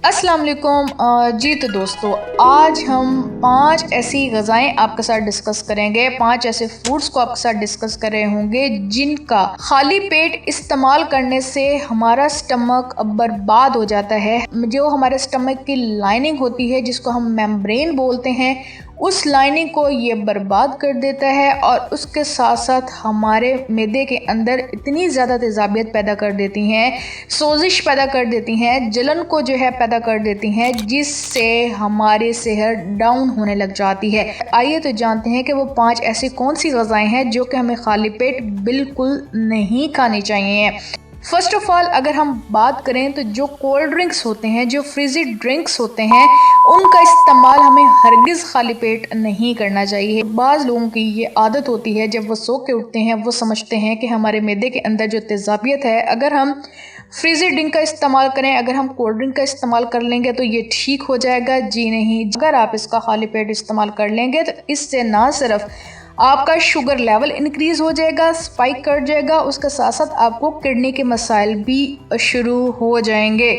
अस्सलाम वालेकुम। जी तो दोस्तों, आज हम 5 ऐसी ग़िज़ाएँ आपके साथ डिस्कस करेंगे, 5 ऐसे फूड्स को आपके साथ डिस्कस कर रहे होंगे जिनका खाली पेट इस्तेमाल करने से हमारा स्टमक बर्बाद हो जाता है। जो हमारे स्टमक की लाइनिंग होती है, जिसको हम मेम्ब्रेन बोलते हैं, उस लाइनिंग को ये बर्बाद कर देता है और उसके साथ साथ हमारे मैदे के अंदर इतनी ज़्यादा तेज़ाबियत पैदा कर देती हैं, सोजिश पैदा कर देती हैं, जलन को जो है पैदा कर देती हैं, जिससे हमारी सेहत डाउन होने लग जाती है। आइए तो जानते हैं कि वो 5 ऐसी कौन सी ग़िज़ाएँ हैं जो कि हमें खाली पेट बिल्कुल नहीं खानी चाहिए। फर्स्ट ऑफ ऑल, अगर हम बात करें तो जो कोल्ड ड्रिंक्स होते हैं, जो फ्रिजी ड्रिंक्स होते हैं, उनका इस्तेमाल हमें हरगिज़ खाली पेट नहीं करना चाहिए। बाज़ लोगों की ये आदत होती है, जब वो सो के उठते हैं वो समझते हैं कि हमारे मैदे के अंदर जो तेज़ाबियत है, अगर हम फ्रिजी ड्रिंक का इस्तेमाल करें, अगर हम कोल्ड ड्रिंक का इस्तेमाल कर लेंगे तो ये ठीक हो जाएगा। जी नहीं, अगर आप इसका खाली पेट इस्तेमाल कर लेंगे तो इससे ना सिर्फ आपका शुगर लेवल इंक्रीज़ हो जाएगा, स्पाइक कर जाएगा, उसके साथ साथ आपको किडनी के मसाइल भी शुरू हो जाएंगे।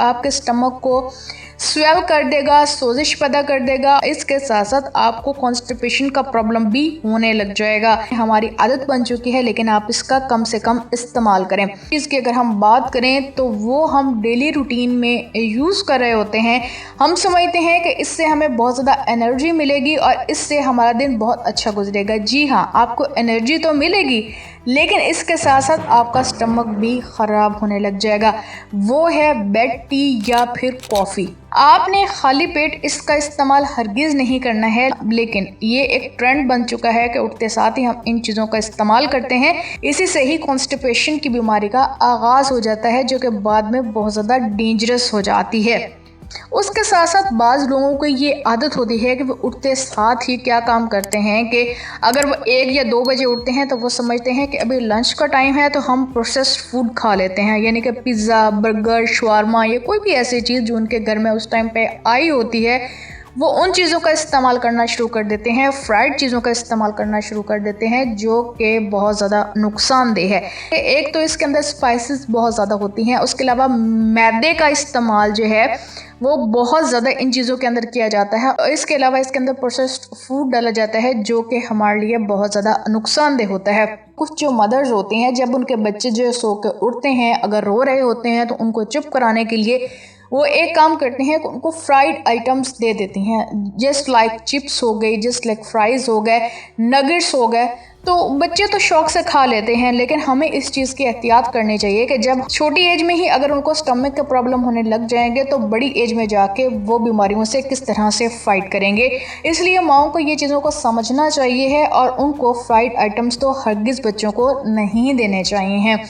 आपके स्टमक को स्वेल कर देगा, सोजिश पैदा कर देगा, इसके साथ साथ आपको कॉन्स्टिपेशन का प्रॉब्लम भी होने लग जाएगा। हमारी आदत बन चुकी है, लेकिन आप इसका कम से कम इस्तेमाल करें। इसकी अगर हम बात करें तो वो हम डेली रूटीन में यूज़ कर रहे होते हैं। हम समझते हैं कि इससे हमें बहुत ज़्यादा एनर्जी मिलेगी और इससे हमारा दिन बहुत अच्छा गुजरेगा। जी हाँ, आपको एनर्जी तो मिलेगी, लेकिन इसके साथ साथ आपका स्टमक भी ख़राब होने लग जाएगा। वो है बेड टी या फिर कॉफ़ी। आपने खाली पेट इसका इस्तेमाल हरगिज़ नहीं करना है, लेकिन ये एक ट्रेंड बन चुका है कि उठते साथ ही हम इन चीज़ों का इस्तेमाल करते हैं। इसी से ही कॉन्स्टिपेशन की बीमारी का आगाज़ हो जाता है, जो कि बाद में बहुत ज़्यादा डेंजरस हो जाती है। उसके साथ साथ बाज़ लोगों को ये आदत होती है कि वो उठते साथ ही क्या काम करते हैं कि अगर वो 1 या 2 बजे उठते हैं तो वो समझते हैं कि अभी लंच का टाइम है तो हम प्रोसेस्ड फूड खा लेते हैं, यानी कि पिज़्ज़ा, बर्गर, शवारमा या कोई भी ऐसी चीज़ जो उनके घर में उस टाइम पे आई होती है, वो उन चीज़ों का इस्तेमाल करना शुरू कर देते हैं, फ्राइड चीज़ों का इस्तेमाल करना शुरू कर देते हैं, जो कि बहुत ज़्यादा नुकसानदेह है। एक तो इसके अंदर स्पाइसेस बहुत ज़्यादा होती हैं, उसके अलावा मैदे का इस्तेमाल जो है वो बहुत ज़्यादा इन चीज़ों के अंदर किया जाता है, और इसके अलावा इसके अंदर प्रोसेस्ड फूड डाला जाता है, जो कि हमारे लिए बहुत ज़्यादा नुकसानदेह होता है। कुछ जो मदर्स होती हैं, जब उनके बच्चे जो सो के उठते हैं, अगर रो रहे होते हैं, तो उनको चुप कराने के लिए वो एक काम करते हैं कि उनको फ्राइड आइटम्स दे देती हैं, जस्ट लाइक चिप्स हो गई, जस्ट लाइक फ्राइज़ हो गए, नगेट्स हो गए। तो बच्चे तो शौक से खा लेते हैं, लेकिन हमें इस चीज़ की एहतियात करनी चाहिए कि जब छोटी एज में ही अगर उनको स्टमक के प्रॉब्लम होने लग जाएंगे तो बड़ी एज में जाके वो बीमारियों से किस तरह से फाइट करेंगे। इसलिए माओं को ये चीज़ों को समझना चाहिए है और उनको फ्राइड आइटम्स तो हरगिज़ बच्चों को नहीं देने चाहिए हैं।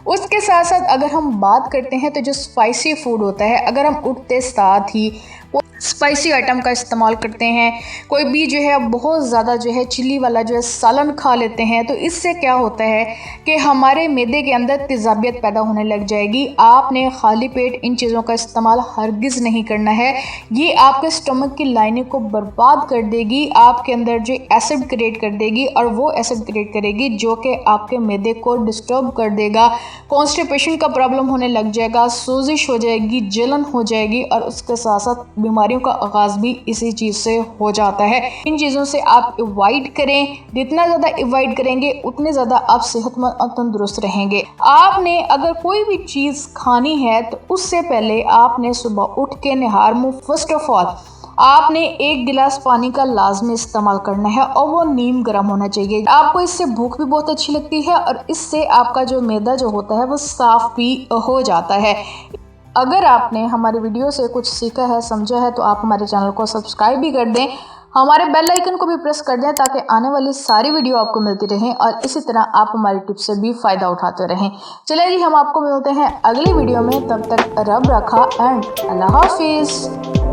उसके साथ साथ अगर हम बात करते हैं तो जो स्पाइसी फूड होता है, अगर हम उठते साथ ही वो स्पाइसी आइटम का इस्तेमाल करते हैं, कोई भी जो है बहुत ज़्यादा जो है चिली वाला जो है सालन खा लेते हैं, तो इससे क्या होता है कि हमारे मैदे के अंदर तेज़ाबियत पैदा होने लग जाएगी। आपने खाली पेट इन चीज़ों का इस्तेमाल हरगिज़ नहीं करना है, ये आपके स्टमक की लाइनिंग को बर्बाद कर देगी, आपके अंदर जो एसिड क्रिएट कर देगी, और वो एसिड क्रिएट करेगी जो कि आपके मैदे को डिस्टर्ब कर देगा, कॉन्स्टिपेशन का प्रॉब्लम होने लग जाएगा, सोजिश हो जाएगी, जलन हो जाएगी, और उसके साथ साथ बीमारियों का आगाज़ भी इसी चीज़ से हो जाता है। इन चीज़ों से आप अवॉइड करें, जितना ज़्यादा अवॉइड करेंगे उतने ज़्यादा आप सेहतमंद और तंदुरुस्त रहेंगे। आपने अगर कोई भी चीज़ खानी है तो उससे पहले आपने सुबह उठ के निहार मुँह फर्स्ट ऑफ ऑल आपने 1 गिलास पानी का लाजमी इस्तेमाल करना है, और वो नीम गर्म होना चाहिए। आपको इससे भूख भी बहुत अच्छी लगती है और इससे आपका जो मैदा जो होता है वो साफ़ भी हो जाता है। अगर आपने हमारी वीडियो से कुछ सीखा है, समझा है, तो आप हमारे चैनल को सब्सक्राइब भी कर दें, हमारे बेल आइकन को भी प्रेस कर दें, ताकि आने वाली सारी वीडियो आपको मिलती रहें और इसी तरह आप हमारी टिप्स से भी फ़ायदा उठाते रहें। चलिए जी, हम आपको मिलते हैं अगली वीडियो में, तब तक रब रखा एंड अल्लाह हाफिज़।